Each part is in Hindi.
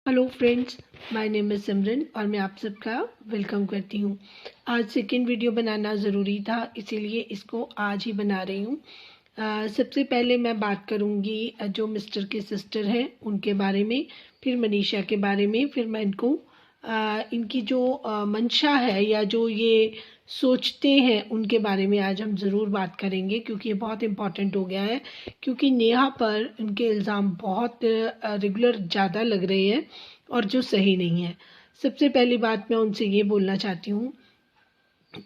Hello friends, my name is Simran और मैं आप सबका वेलकम करती हूँ। आज सेकंड वीडियो बनाना ज़रूरी था, इसीलिए इसको आज ही बना रही हूँ। सबसे पहले मैं बात करूँगी जो मिस्टर के सिस्टर हैं उनके बारे में, फिर मनीषा के बारे में, फिर मैं इनको इनकी जो मंशा है या जो ये सोचते हैं उनके बारे में आज हम ज़रूर बात करेंगे, क्योंकि ये बहुत इम्पॉर्टेंट हो गया है। क्योंकि नेहा पर इनके इल्ज़ाम बहुत रेगुलर ज़्यादा लग रहे हैं और जो सही नहीं है। सबसे पहली बात मैं उनसे ये बोलना चाहती हूँ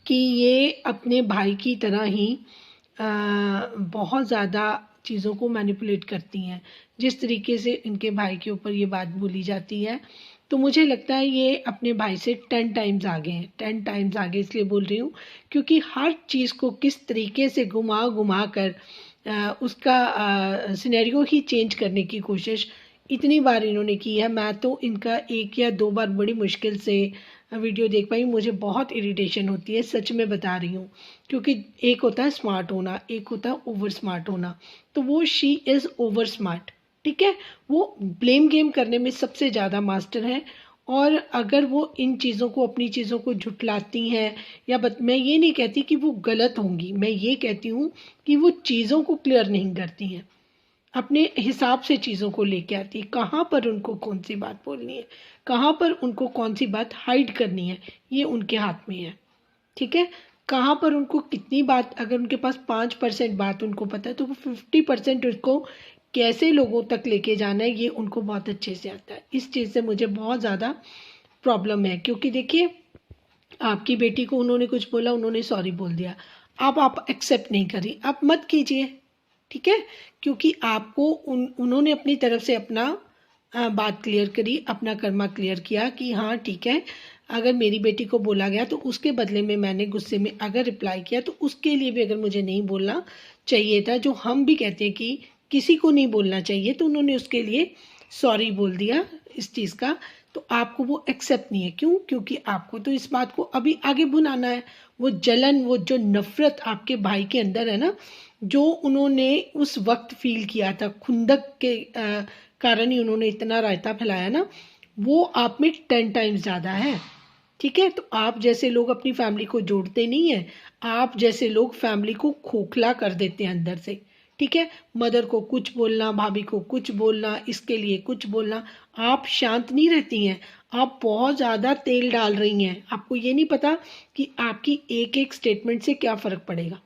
कि ये अपने भाई की तरह ही बहुत ज़्यादा चीज़ों को मैनिपुलेट करती हैं। जिस तरीके से इनके भाई के ऊपर ये बात बोली जाती है, तो मुझे लगता है ये अपने भाई से 10 टाइम्स आगे हैं। 10 टाइम्स आगे इसलिए बोल रही हूँ क्योंकि हर चीज़ को किस तरीके से घुमा घुमा कर उसका सिनेरियो ही चेंज करने की कोशिश इतनी बार इन्होंने की है। मैं तो इनका 1 या 2 बार बड़ी मुश्किल से वीडियो देख पाई। मुझे बहुत इरिटेशन होती है, सच में बता रही हूँ। क्योंकि एक होता है स्मार्ट होना, एक होता है ओवर स्मार्ट होना। तो वो शी इज़ ओवर स्मार्ट, ठीक है। वो ब्लेम गेम करने में सबसे ज़्यादा मास्टर हैं। और अगर वो इन चीज़ों को, अपनी चीज़ों को झुठलाती हैं या मैं ये नहीं कहती कि वो गलत होंगी, मैं ये कहती हूँ कि वो चीज़ों को क्लियर नहीं करती हैं, अपने हिसाब से चीज़ों को लेके आती है। कहाँ पर उनको कौन सी बात बोलनी है, कहाँ पर उनको कौन सी बात हाइड करनी है, ये उनके हाथ में है, ठीक है। कहाँ पर उनको कितनी बात, अगर उनके पास 5% बात उनको पता है, तो वो 50% उसको कैसे लोगों तक लेके जाना है ये उनको बहुत अच्छे से आता है। इस चीज़ से मुझे बहुत ज़्यादा प्रॉब्लम है। क्योंकि देखिए, आपकी बेटी को उन्होंने कुछ बोला, उन्होंने सॉरी बोल दिया, अब आप एक्सेप्ट नहीं करी, आप मत कीजिए, ठीक है। क्योंकि आपको उन्होंने अपनी तरफ से अपना बात क्लियर करी, अपना कर्मा क्लियर किया कि हाँ ठीक है, अगर मेरी बेटी को बोला गया तो उसके बदले में मैंने गुस्से में अगर रिप्लाई किया तो उसके लिए भी अगर मुझे नहीं बोलना चाहिए था, जो हम भी कहते हैं कि किसी को नहीं बोलना चाहिए, तो उन्होंने उसके लिए सॉरी बोल दिया इस चीज़ का। तो आपको वो एक्सेप्ट नहीं है, क्यों? क्योंकि आपको तो इस बात को अभी आगे भुनाना है। वो जलन, वो जो नफ़रत आपके भाई के अंदर है ना, जो उन्होंने उस वक्त फील किया था, खुंदक के कारण ही उन्होंने इतना रायता फैलाया ना, वो आप में 10 टाइम्स ज़्यादा है, ठीक है। तो आप जैसे लोग अपनी फैमिली को जोड़ते नहीं हैं, आप जैसे लोग फैमिली को खोखला कर देते हैं अंदर से, ठीक है। मदर को कुछ बोलना, भाभी को कुछ बोलना, इसके लिए कुछ बोलना, आप शांत नहीं रहती हैं, आप बहुत ज़्यादा तेल डाल रही हैं। आपको ये नहीं पता कि आपकी एक एक स्टेटमेंट से क्या फ़र्क पड़ेगा,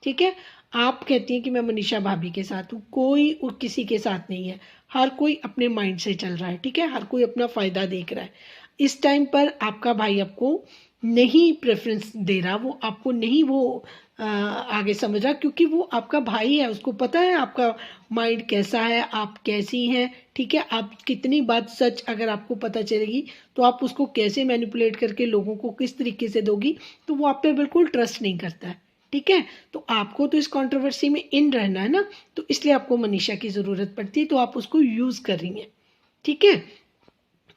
ठीक है। आप कहती हैं कि मैं मनीषा भाभी के साथ हूँ, कोई किसी के साथ नहीं है। हर कोई अपने माइंड से चल रहा है, ठीक है। हर कोई अपना फ़ायदा देख रहा है। इस टाइम पर आपका भाई आपको नहीं प्रेफरेंस दे रहा, वो आपको नहीं वो आगे समझ रहा, क्योंकि वो आपका भाई है, उसको पता है आपका माइंड कैसा है, आप कैसी हैं, ठीक है। आप कितनी बात सच अगर आपको पता चलेगी तो आप उसको कैसे मैनिपुलेट करके लोगों को किस तरीके से दोगी, तो वो आप पे बिल्कुल ट्रस्ट नहीं करता है, ठीक है। तो आपको तो इस कंट्रोवर्सी में इन रहना है ना, तो इसलिए आपको मनीषा की ज़रूरत पड़ती है, तो आप उसको यूज़ कर रही हैं, ठीक है।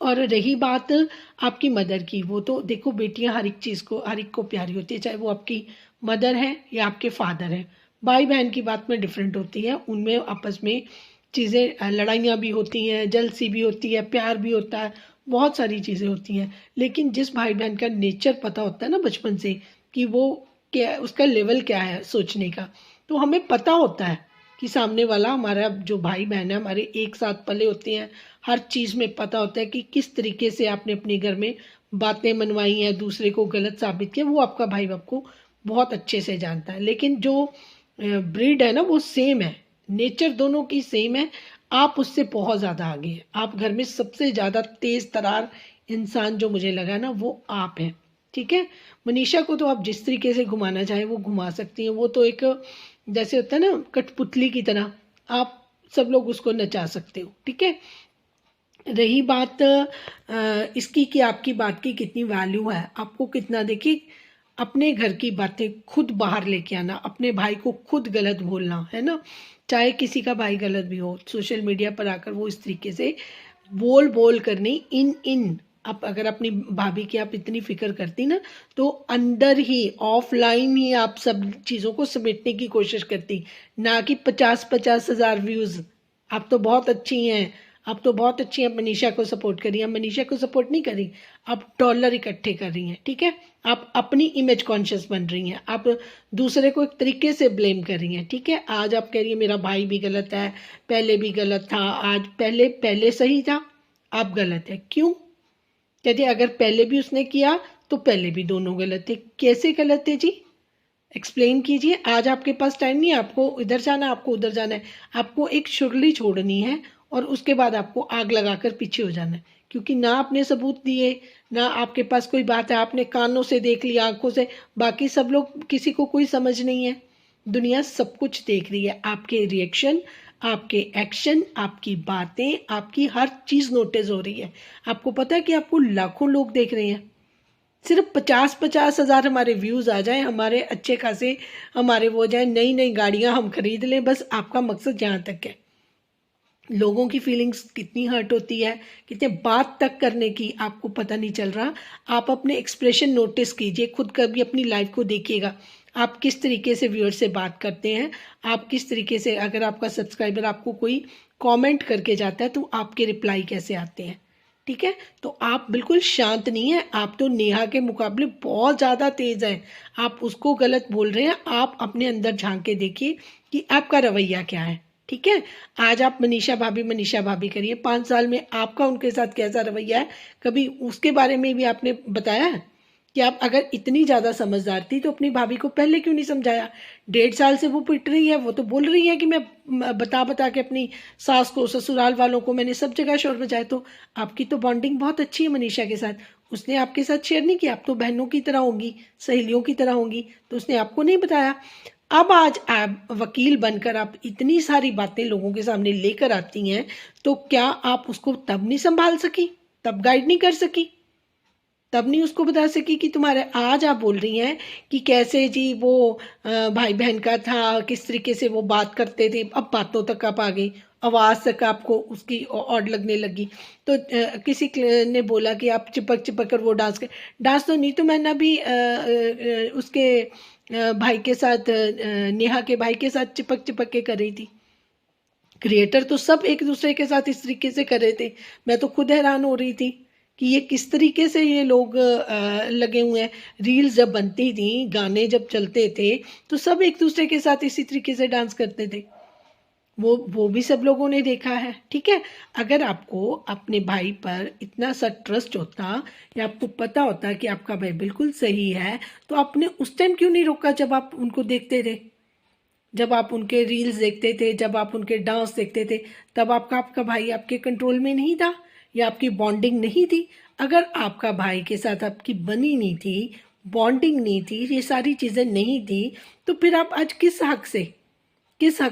और रही बात आपकी मदर की, वो तो देखो, बेटियां हर एक चीज़ को, हर एक को प्यारी होती है, चाहे वो आपकी मदर है या आपके फादर हैं। भाई बहन की बात में डिफरेंट होती है, उनमें आपस में चीज़ें, लड़ाइयाँ भी होती हैं, जलसी भी होती है, प्यार भी होता है, बहुत सारी चीज़ें होती हैं। लेकिन जिस भाई बहन का नेचर पता होता है ना बचपन से कि वो क्या, उसका लेवल क्या है सोचने का, तो हमें पता होता है कि सामने वाला, हमारा जो भाई बहन है, हमारे एक साथ पले होते हैं, हर चीज़ में पता होता है कि किस तरीके से आपने अपने घर में बातें मनवाई हैं, दूसरे को गलत साबित किया, वो आपका भाई आपको बहुत अच्छे से जानता है। लेकिन जो ब्रीड है ना, वो सेम है, नेचर दोनों की सेम है, आप उससे बहुत ज़्यादा आगे हैं। आप घर में सबसे ज़्यादा तेज़ तरार इंसान जो मुझे लगा ना, वो आप हैं, ठीक है। मनीषा को तो आप जिस तरीके से घुमाना चाहे वो घुमा सकती हैं, वो तो एक जैसे होता है ना कठपुतली की तरह, आप सब लोग उसको नचा सकते हो, ठीक है। रही बात इसकी कि आपकी बात की कितनी वैल्यू है, आपको कितना, देखिए, अपने घर की बातें खुद बाहर लेके आना, अपने भाई को खुद गलत बोलना, है ना, चाहे किसी का भाई गलत भी हो, सोशल मीडिया पर आकर वो इस तरीके से बोल बोल कर नहीं, इन आप अगर अपनी भाभी की आप इतनी फिक्र करती ना, तो अंदर ही ऑफलाइन ही आप सब चीज़ों को समेटने की कोशिश करती, ना कि 50-50 हज़ार व्यूज़। आप तो बहुत अच्छी हैं, आप तो बहुत अच्छी हैं, मनीषा को सपोर्ट करिए। आप मनीषा को सपोर्ट नहीं करी, आप डॉलर इकट्ठे कर रही हैं, ठीक है। आप अपनी इमेज कॉन्शियस बन रही हैं, आप दूसरे को एक तरीके से ब्लेम कर रही हैं, ठीक है। आज आप कह रही हैं मेरा भाई भी गलत है, पहले भी गलत था, आज पहले सही था, आप गलत है। क्यों? कहते अगर पहले भी उसने किया तो पहले भी दोनों गलत थे। कैसे गलत थे जी? एक्सप्लेन कीजिए। आज आपके पास टाइम नहीं है, आपको इधर जाना है, आपको उधर जाना है, आपको एक शुरली छोड़नी है और उसके बाद आपको आग लगाकर पीछे हो जाना है, क्योंकि ना आपने सबूत दिए, ना आपके पास कोई बात है, आपने कानों से देख लिया, आंखों से, बाकी सब लोग, किसी को कोई समझ नहीं है। दुनिया सब कुछ देख रही है, आपके रिएक्शन, आपके एक्शन, आपकी बातें, आपकी हर चीज़ नोटिस हो रही है। आपको पता है कि आपको लाखों लोग देख रहे हैं। सिर्फ 50-50 हज़ार हमारे व्यूज़ आ जाएं, हमारे अच्छे खासे हमारे वो जाए, नई नई गाड़ियां हम खरीद लें, बस आपका मकसद यहाँ तक है। लोगों की फीलिंग्स कितनी हर्ट होती है, कितने बात तक करने की आपको पता नहीं चल रहा। आप अपने एक्सप्रेशन नोटिस कीजिए, खुद कभी अपनी लाइफ को देखिएगा। आप किस तरीके से व्यूअर से बात करते हैं, आप किस तरीके से, अगर आपका सब्सक्राइबर आपको कोई कमेंट करके जाता है तो आपके रिप्लाई कैसे आते हैं, ठीक है। तो आप बिल्कुल शांत नहीं है, आप तो नेहा के मुकाबले बहुत ज़्यादा तेज़ हैं। आप उसको गलत बोल रहे हैं, आप अपने अंदर झांक के देखिए कि आपका रवैया क्या है, ठीक है। आज आप मनीषा भाभी करिए, 5 साल में आपका उनके साथ कैसा रवैया है, कभी उसके बारे में भी आपने बताया है कि आप अगर इतनी ज़्यादा समझदार थी तो अपनी भाभी को पहले क्यों नहीं समझाया? 1.5 साल से वो पिट रही है, वो तो बोल रही है कि मैं बता के अपनी सास को, ससुराल वालों को मैंने सब जगह शोर मचाया। तो आपकी तो बॉन्डिंग बहुत अच्छी है मनीषा के साथ, उसने आपके साथ शेयर नहीं किया। आप तो बहनों की तरह होंगी, सहेलियों की तरह होंगी, तो उसने आपको नहीं बताया। अब आज आप वकील बनकर आप इतनी सारी बातें लोगों के सामने लेकर आती हैं, तो क्या आप उसको तब नहीं संभाल सकी, तब गाइड नहीं कर सकी, तब नहीं उसको बता सकी कि तुम्हारे, आज आप बोल रही हैं कि कैसे जी वो भाई बहन का था, किस तरीके से वो बात करते थे, अब बातों तक आप आ गई, आवाज़ तक आपको उसकी ऑड लगने लगी। तो किसी ने बोला कि आप चिपक चिपक कर वो डांस तो नहीं, तो मैंने अभी उसके भाई के साथ, नेहा के भाई के साथ चिपक चिपक के कर रही थी। क्रिएटर तो सब एक दूसरे के साथ इस तरीके से कर रहे थे, मैं तो खुद हैरान हो रही थी कि ये किस तरीके से ये लोग लगे हुए हैं। रील्स जब बनती थी, गाने जब चलते थे, तो सब एक दूसरे के साथ इसी तरीके से डांस करते थे। वो भी सब लोगों ने देखा है, ठीक है। अगर आपको अपने भाई पर इतना सा ट्रस्ट होता, या आपको पता होता कि आपका भाई बिल्कुल सही है, तो आपने उस टाइम क्यों नहीं रोका जब आप उनको देखते थे, जब आप उनके रील्स देखते थे, जब आप उनके डांस देखते थे, तब आपका भाई आपके कंट्रोल में नहीं था, या आपकी बॉन्डिंग नहीं थी। अगर आपका भाई के साथ आपकी बनी नहीं थी, बॉन्डिंग नहीं थी, ये सारी चीज़ें नहीं थी, तो फिर आप आज किस हक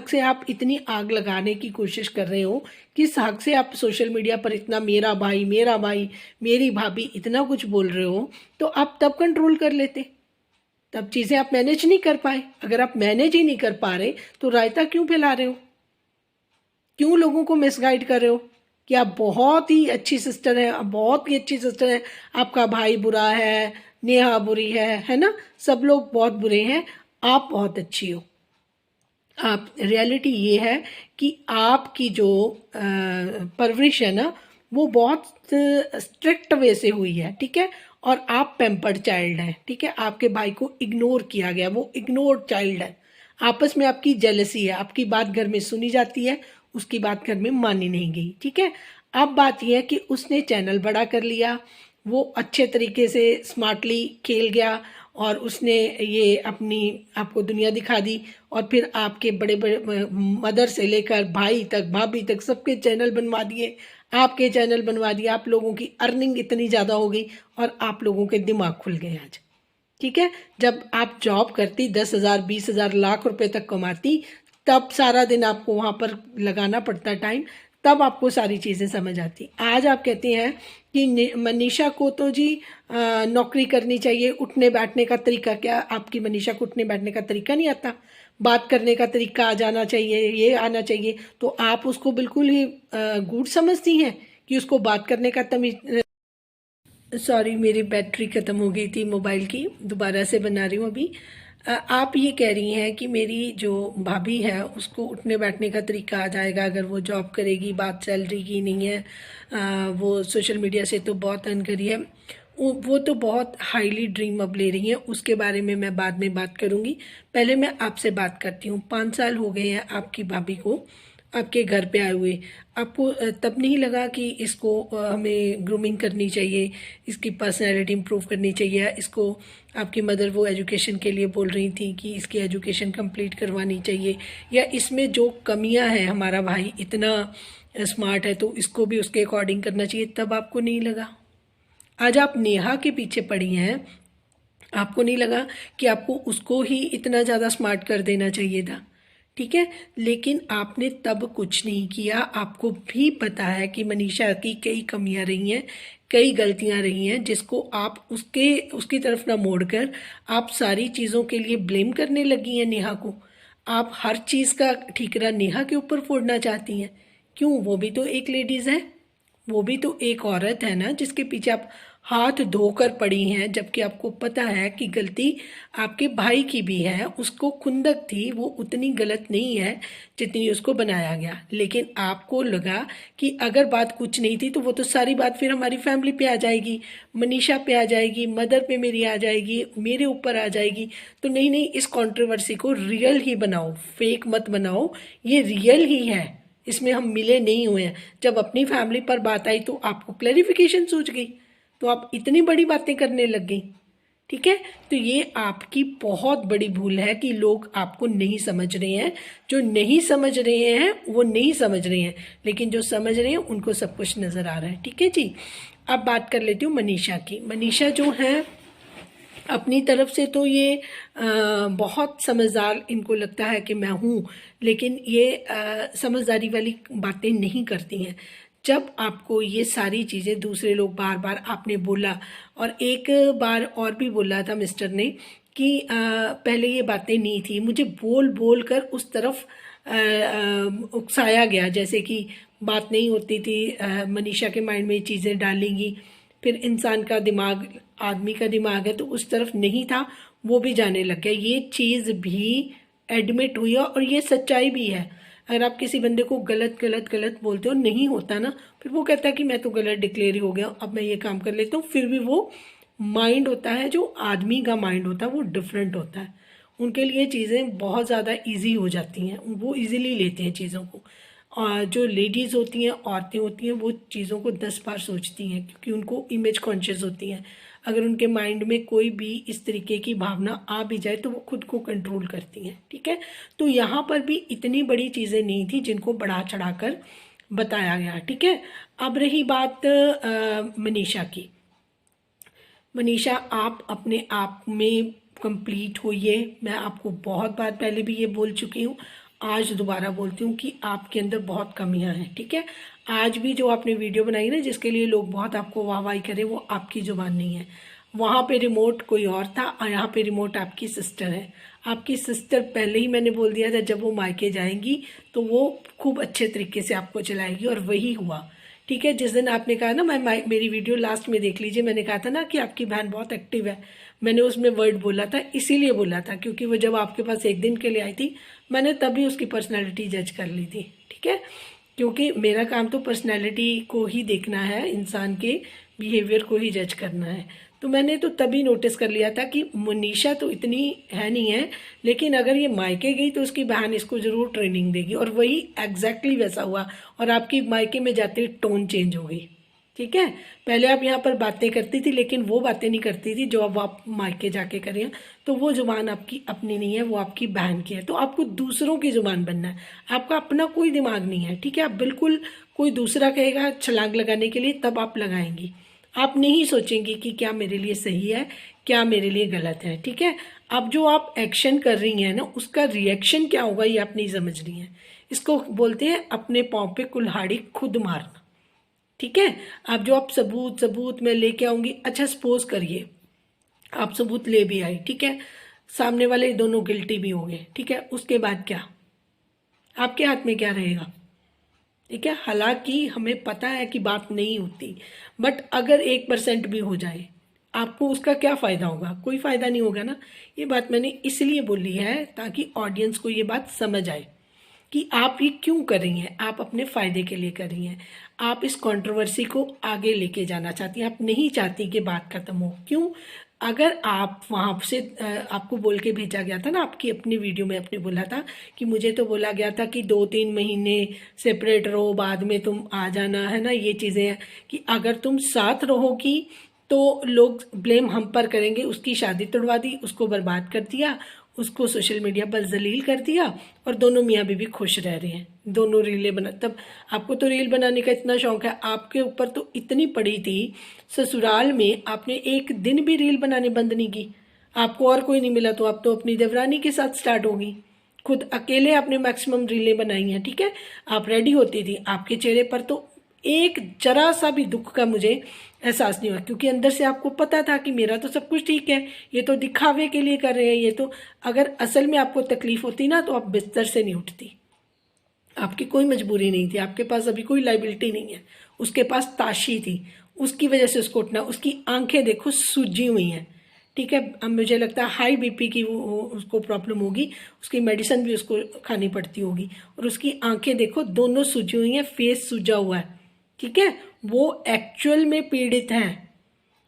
से आप इतनी आग लगाने की कोशिश कर रहे हो? किस हक से आप सोशल मीडिया पर इतना मेरा भाई, मेरी भाभी, इतना कुछ बोल रहे हो? तो आप तब कंट्रोल कर लेते, तब चीज़ें आप मैनेज नहीं कर पाए। अगर आप मैनेज ही नहीं कर पा रहे तो रायता क्यों फैला रहे हो, क्यों लोगों को मिसगाइड कर रहे हो कि आप बहुत ही अच्छी सिस्टर हैं, आप बहुत ही अच्छी सिस्टर हैं, आपका भाई बुरा है, नेहा बुरी है ना, सब लोग बहुत बुरे हैं, आप बहुत अच्छी हो। आप, रियलिटी ये है कि आपकी जो परवरिश है ना, वो बहुत स्ट्रिक्ट वे से हुई है, ठीक है। और आप पैम्पर्ड चाइल्ड हैं, ठीक है। आपके भाई को इग्नोर किया गया, वो इग्नोर्ड चाइल्ड है। आपस में आपकी जेलसी है, आपकी बात घर में सुनी जाती है, उसकी बात घर में मानी नहीं गई, ठीक है। अब बात यह है कि उसने चैनल बड़ा कर लिया, वो अच्छे तरीके से स्मार्टली खेल गया, और उसने ये अपनी आपको दुनिया दिखा दी, और फिर आपके बड़े बड़े मदर से लेकर भाई तक, भाभी तक, सबके चैनल बनवा दिए, आपके चैनल बनवा दिए। आप लोगों की अर्निंग इतनी ज़्यादा हो गई और आप लोगों के दिमाग खुल गए आज, ठीक है। जब आप जॉब करती, 10,000, 20,000, लाख रुपए तक कमाती, तब सारा दिन आपको वहाँ पर लगाना पड़ता टाइम, तब आपको सारी चीज़ें समझ आती। आज आप कहते हैं कि मनीषा को तो जी नौकरी करनी चाहिए, उठने बैठने का तरीका, क्या आपकी मनीषा को उठने बैठने का तरीका नहीं आता? बात करने का तरीका आ जाना चाहिए, ये आना चाहिए, तो आप उसको बिल्कुल ही गूढ़ समझती हैं कि उसको बात करने का तमीज। सॉरी, मेरी बैटरी ख़त्म हो गई थी मोबाइल की, दोबारा से बना रही हूँ अभी। आप ये कह रही हैं कि मेरी जो भाभी है उसको उठने बैठने का तरीका आ जाएगा अगर वो जॉब करेगी, बात सैलरी की नहीं है। वो सोशल मीडिया से तो बहुत अर्न करी है। वो तो बहुत हाईली ड्रीम अब ले रही हैं, उसके बारे में मैं बाद में बात करूँगी। पहले मैं आपसे बात करती हूँ। 5 साल हो गए हैं आपकी भाभी को आपके घर पे आए हुए। आपको तब नहीं लगा कि इसको हमें ग्रूमिंग करनी चाहिए, इसकी पर्सनैलिटी इम्प्रूव करनी चाहिए? इसको आपकी मदर वो एजुकेशन के लिए बोल रही थी कि इसकी एजुकेशन कंप्लीट करवानी चाहिए, या इसमें जो कमियां हैं, हमारा भाई इतना स्मार्ट है तो इसको भी उसके अकॉर्डिंग करना चाहिए, तब आपको नहीं लगा? आज आप नेहा के पीछे पड़ी हैं, आपको नहीं लगा कि आपको उसको ही इतना ज़्यादा स्मार्ट कर देना चाहिए था? ठीक है, लेकिन आपने तब कुछ नहीं किया। आपको भी पता है कि मनीषा की कई कमियां रही हैं, कई गलतियां रही हैं, जिसको आप उसकी तरफ ना मोड़कर आप सारी चीज़ों के लिए ब्लेम करने लगी हैं नेहा को। आप हर चीज़ का ठीकरा नेहा के ऊपर फोड़ना चाहती हैं। क्यों? वो भी तो एक लेडीज़ है, वो भी तो एक औरत है ना, जिसके पीछे आप हाथ धोकर पड़ी हैं, जबकि आपको पता है कि गलती आपके भाई की भी है। उसको खुंदक थी, वो उतनी गलत नहीं है जितनी उसको बनाया गया। लेकिन आपको लगा कि अगर बात कुछ नहीं थी तो वो तो सारी बात फिर हमारी फैमिली पे आ जाएगी, मनीषा पे आ जाएगी, मदर पे मेरी आ जाएगी, मेरे ऊपर आ जाएगी। तो नहीं नहीं, इस कंट्रोवर्सी को रियल ही बनाओ, फेक मत बनाओ, ये रियल ही है, इसमें हम मिले नहीं हुए हैं। जब अपनी फैमिली पर बात आई तो आपको क्लैरिफिकेशन सूझ गई, तो आप इतनी बड़ी बातें करने लग गई। ठीक है, तो ये आपकी बहुत बड़ी भूल है कि लोग आपको नहीं समझ रहे हैं। जो नहीं समझ रहे हैं वो नहीं समझ रहे हैं, लेकिन जो समझ रहे हैं उनको सब कुछ नज़र आ रहा है। ठीक है जी, अब बात कर लेती हूँ मनीषा की। मनीषा जो है अपनी तरफ से तो ये बहुत समझदार इनको लगता है कि मैं हूँ, लेकिन ये समझदारी वाली बातें नहीं करती हैं। जब आपको ये सारी चीज़ें दूसरे लोग बार बार आपने बोला, और एक बार और भी बोला था मिस्टर ने कि पहले ये बातें नहीं थी, मुझे बोल बोल कर उस तरफ उकसाया गया, जैसे कि बात नहीं होती थी। मनीषा के माइंड में ये चीज़ें डालेंगी, फिर इंसान का दिमाग, आदमी का दिमाग है तो उस तरफ नहीं था, वो भी जाने लग गया। ये चीज़ भी एडमिट हुई है और ये सच्चाई भी है। अगर आप किसी बंदे को गलत गलत गलत बोलते हो, नहीं होता ना, फिर वो कहता है कि मैं तो गलत डिक्लेयर हो गया, अब मैं ये काम कर लेता हूँ। फिर भी वो माइंड होता है, जो आदमी का माइंड होता है वो डिफरेंट होता है। उनके लिए चीज़ें बहुत ज़्यादा इजी हो जाती हैं, वो इजीली लेते हैं चीज़ों को। और जो लेडीज़ होती हैं, औरतें होती हैं, वो चीज़ों को 10 बार सोचती हैं, क्योंकि उनको इमेज कॉन्शियस होती हैं। अगर उनके माइंड में कोई भी इस तरीके की भावना आ भी जाए तो वो खुद को कंट्रोल करती हैं। ठीक है, तो यहाँ पर भी इतनी बड़ी चीज़ें नहीं थी जिनको बढ़ा चढ़ा कर बताया गया। ठीक है, अब रही बात मनीषा की। मनीषा, आप अपने आप में कंप्लीट होइए। मैं आपको बहुत बार पहले भी ये बोल चुकी हूँ, आज दोबारा बोलती हूँ कि आपके अंदर बहुत कमियां हैं। ठीक है, आज भी जो आपने वीडियो बनाई ना, जिसके लिए लोग बहुत आपको वाहवाही करें, वो आपकी जुबान नहीं है। वहाँ पे रिमोट कोई और था और यहाँ पे रिमोट आपकी सिस्टर है। आपकी सिस्टर, पहले ही मैंने बोल दिया था, जब वो मायके जाएंगी तो वो खूब अच्छे तरीके से आपको चलाएगी, और वही हुआ। ठीक है, जिस दिन आपने कहा ना, मेरी वीडियो लास्ट में देख लीजिए, मैंने कहा था ना कि आपकी बहन बहुत एक्टिव है। मैंने उसमें वर्ड बोला था, इसीलिए बोला था क्योंकि वो जब आपके पास एक दिन के लिए आई थी, मैंने तभी उसकी पर्सनैलिटी जज कर ली थी। ठीक है, क्योंकि मेरा काम तो पर्सनैलिटी को ही देखना है, इंसान के बिहेवियर को ही जज करना है। तो मैंने तो तभी नोटिस कर लिया था कि मनीषा तो इतनी है नहीं है, लेकिन अगर ये मायके गई तो उसकी बहन इसको ज़रूर ट्रेनिंग देगी, और वही एग्जैक्टली वैसा हुआ। और आपकी मायके में जाते ही टोन चेंज हो गई। ठीक है, पहले आप यहाँ पर बातें करती थी, लेकिन वो बातें नहीं करती थी जो अब आप मायके जाके करें। तो वो जुबान आपकी अपनी नहीं है, वो आपकी बहन की है। तो आपको दूसरों की जुबान बनना है, आपका अपना कोई दिमाग नहीं है। ठीक है, आप बिल्कुल, कोई दूसरा कहेगा छलांग लगाने के लिए तब आप लगाएंगी, आप नहीं सोचेंगी कि क्या मेरे लिए सही है, क्या मेरे लिए गलत है। ठीक है, अब जो आप एक्शन कर रही हैं ना, उसका रिएक्शन क्या होगा ये आप नहीं समझ रही हैं। इसको बोलते हैं अपने पाँव पे कुल्हाड़ी खुद मारना। ठीक है, अब जो आप सबूत सबूत में लेके आऊंगी, अच्छा सपोज करिए आप सबूत ले भी आई, ठीक है, सामने वाले दोनों गिल्टी भी हो गए, ठीक है, उसके बाद क्या? आपके हाथ में क्या रहेगा? ठीक है, हालांकि हमें पता है कि बात नहीं होती, बट अगर 1% भी हो जाए, आपको उसका क्या फ़ायदा होगा? कोई फ़ायदा नहीं होगा ना। ये बात मैंने इसलिए बोली है ताकि ऑडियंस को ये बात समझ आए कि आप ये क्यों कर रही हैं। आप अपने फ़ायदे के लिए कर रही हैं। आप इस कंट्रोवर्सी को आगे लेके जाना चाहती हैं। आप नहीं चाहती कि बात ख़त्म हो। क्यों? अगर आप वहाँ से आपको बोल के भेजा गया था ना, आपकी अपनी वीडियो में आपने बोला था कि मुझे तो बोला गया था कि 2-3 महीने सेपरेट रहो, बाद में तुम आ जाना, है ना। ये चीज़ें हैं कि अगर तुम साथ रहोगी तो लोग ब्लेम हम पर करेंगे। उसकी शादी तोड़वा दी, उसको बर्बाद कर दिया, उसको सोशल मीडिया पर जलील कर दिया, और दोनों मियाँ बीवी खुश रह रहे हैं। दोनों रीलें बना, तब आपको तो रील बनाने का इतना शौक है, आपके ऊपर तो इतनी पड़ी थी। ससुराल में आपने एक दिन भी रील बनाने बंद नहीं की। आपको और कोई नहीं मिला तो आप तो अपनी देवरानी के साथ स्टार्ट होगी। खुद अकेले आपने मैक्सिमम रीलें बनाई हैं, ठीक है। आप रेडी होती थी, आपके चेहरे पर तो एक जरा सा भी दुख का मुझे एहसास नहीं हुआ, क्योंकि अंदर से आपको पता था कि मेरा तो सब कुछ ठीक है, ये तो दिखावे के लिए कर रहे हैं। ये तो अगर असल में आपको तकलीफ होती ना तो आप बिस्तर से नहीं उठती। आपकी कोई मजबूरी नहीं थी, आपके पास अभी कोई लाइबिलिटी नहीं है, उसके पास ताशी थी, उसकी वजह से उसको उठना। उसकी आंखें देखो सूजी हुई हैं, ठीक है। अब मुझे लगता है हाई बीपी की वो उसको प्रॉब्लम होगी, उसकी मेडिसिन भी उसको खानी पड़ती होगी। और उसकी आंखें देखो दोनों सूजी हुई हैं, फेस सूजा हुआ है, ठीक है। वो एक्चुअल में पीड़ित हैं।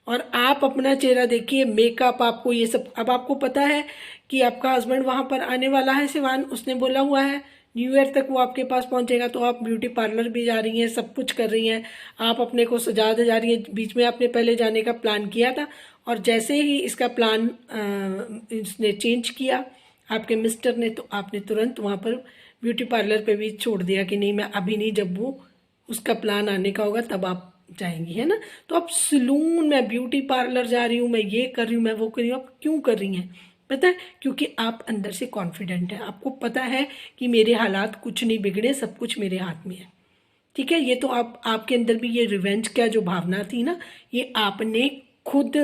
और आप अपना चेहरा देखिए, मेकअप, आपको ये सब, अब आपको पता है कि आपका हस्बैंड वहाँ पर आने वाला है सिवान, उसने बोला हुआ है न्यू ईयर तक वो आपके पास पहुँचेगा। तो आप ब्यूटी पार्लर भी जा रही हैं, सब कुछ कर रही हैं, आप अपने को सजा जा रही हैं। बीच में आपने पहले जाने का प्लान किया था, और जैसे ही इसका प्लान इसने चेंज किया आपके मिस्टर ने, तो आपने तुरंत वहाँ पर ब्यूटी पार्लर पे भी छोड़ दिया कि नहीं, मैं अभी नहीं, जब वो उसका प्लान आने का होगा तब आप जाएंगी, है ना। तो आप सलून, मैं ब्यूटी पार्लर जा रही हूँ, मैं ये कर रही हूँ, मैं वो कर रही हूँ, आप क्यों कर रही हैं? पता है, क्योंकि आप अंदर से कॉन्फिडेंट है। आपको पता है कि मेरे हालात कुछ नहीं बिगड़े, सब कुछ मेरे हाथ में है, ठीक है। ये तो आपके अंदर भी ये रिवेंज का जो भावना थी ना, ये आपने खुद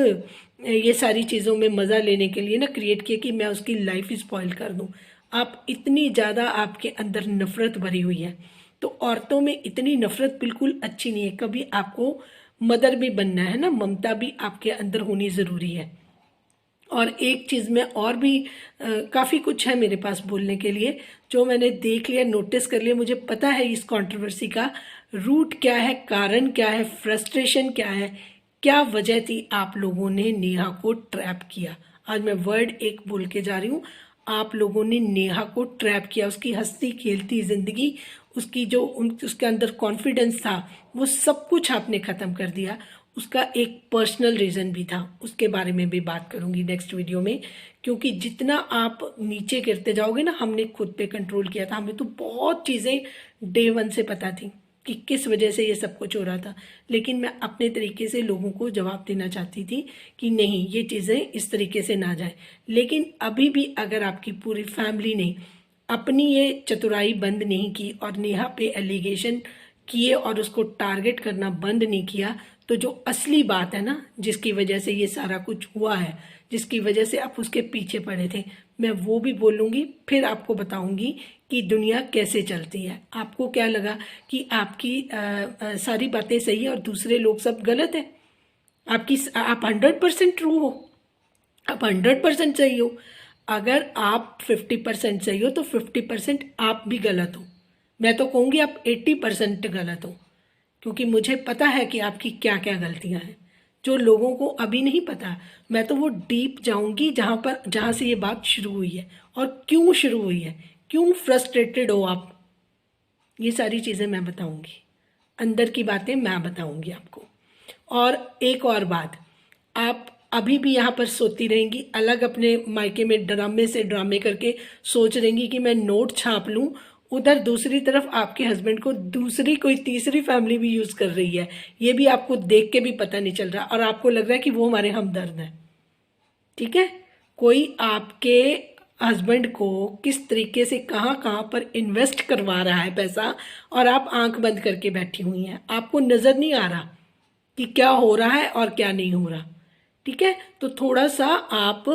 ये सारी चीज़ों में मज़ा लेने के लिए ना क्रिएट किया कि मैं उसकी लाइफ स्पॉइल कर दूँ। आप इतनी ज़्यादा आपके अंदर नफरत भरी हुई है। तो औरतों में इतनी नफरत बिल्कुल अच्छी नहीं है। कभी आपको मदर भी बनना है ना, ममता भी आपके अंदर होनी ज़रूरी है। और एक चीज़ में और भी काफ़ी कुछ है मेरे पास बोलने के लिए, जो मैंने देख लिया, नोटिस कर लिया। मुझे पता है इस कंट्रोवर्सी का रूट क्या है, कारण क्या है, फ्रस्ट्रेशन क्या है, क्या वजह थी आप लोगों ने नेहा को ट्रैप किया। आज मैं वर्ड एक बोल के जा रही हूँ, आप लोगों ने नेहा को ट्रैप किया। उसकी हंसती खेलती ज़िंदगी, उसकी जो उसके अंदर कॉन्फिडेंस था, वो सब कुछ आपने ख़त्म कर दिया। उसका एक पर्सनल रीज़न भी था, उसके बारे में भी बात करूंगी नेक्स्ट वीडियो में। क्योंकि जितना आप नीचे गिरते जाओगे ना, हमने खुद पे कंट्रोल किया था, हमें तो बहुत चीज़ें डे 1 से पता थी कि किस वजह से ये सब कुछ हो रहा था। लेकिन मैं अपने तरीके से लोगों को जवाब देना चाहती थी कि नहीं, ये चीज़ें इस तरीके से ना जाए। लेकिन अभी भी अगर आपकी पूरी फैमिली ने अपनी ये चतुराई बंद नहीं की और नेहा पे एलिगेशन किए और उसको टारगेट करना बंद नहीं किया, तो जो असली बात है ना, जिसकी वजह से ये सारा कुछ हुआ है, जिसकी वजह से आप उसके पीछे पड़े थे, मैं वो भी बोलूँगी। फिर आपको बताऊँगी कि दुनिया कैसे चलती है। आपको क्या लगा कि आपकी सारी बातें सही है और दूसरे लोग सब गलत है? आप 100% ट्रू हो, आप 100% सही हो। अगर आप 50% सही हो तो 50% आप भी गलत हो। मैं तो कहूँगी आप 80% गलत हो, क्योंकि मुझे पता है कि आपकी क्या क्या गलतियां हैं जो लोगों को अभी नहीं पता। मैं तो वो डीप जाऊंगी जहाँ से ये बात शुरू हुई है और क्यों शुरू हुई है, क्यों फ्रस्ट्रेटेड हो आप, ये सारी चीज़ें मैं बताऊंगी। अंदर की बातें मैं बताऊंगी आपको। और एक और बात, आप अभी भी यहाँ पर सोती रहेंगी, अलग अपने मायके में ड्रामे से ड्रामे करके सोच रहेंगी कि मैं नोट छाप लूँ। उधर दूसरी तरफ आपके हस्बैंड को दूसरी कोई तीसरी फैमिली भी यूज़ कर रही है, ये भी आपको देख के भी पता नहीं चल रहा, और आपको लग रहा है कि वो हमारे हमदर्द हैं, ठीक है। कोई आपके हस्बैंड को किस तरीके से कहाँ कहाँ पर इन्वेस्ट करवा रहा है पैसा, और आप आंख बंद करके बैठी हुई हैं। आपको नज़र नहीं आ रहा कि क्या हो रहा है और क्या नहीं हो रहा, ठीक है। तो थोड़ा सा आप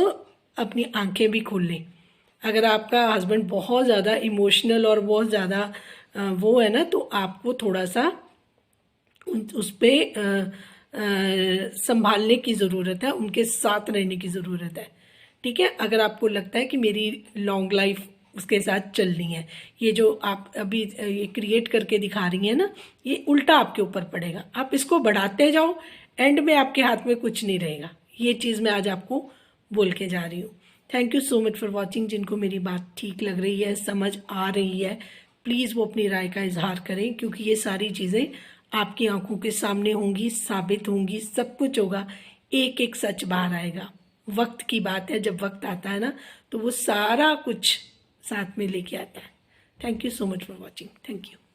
अपनी आंखें भी खोल लें। अगर आपका हस्बैंड बहुत ज़्यादा इमोशनल और बहुत ज़्यादा वो है ना, तो आपको थोड़ा सा उस पर संभालने की ज़रूरत है, उनके साथ रहने की ज़रूरत है। ठीक है, अगर आपको लगता है कि मेरी लॉन्ग लाइफ उसके साथ चलनी है, ये जो आप अभी ये क्रिएट करके दिखा रही हैं ना, ये उल्टा आपके ऊपर पड़ेगा। आप इसको बढ़ाते जाओ, एंड में आपके हाथ में कुछ नहीं रहेगा। ये चीज़ मैं आज आपको बोल के जा रही हूँ। Thank you so much for watching. जिनको मेरी बात ठीक लग रही है, समझ आ रही है, प्लीज़ वो अपनी राय का इजहार करें, क्योंकि ये सारी चीज़ें आपकी आंखों के सामने होंगी, साबित होंगी, सब कुछ होगा, एक एक सच बाहर आएगा। वक्त की बात है, जब वक्त आता है ना, तो वो सारा कुछ साथ में लेके आता है। Thank you so much for watching. Thank you.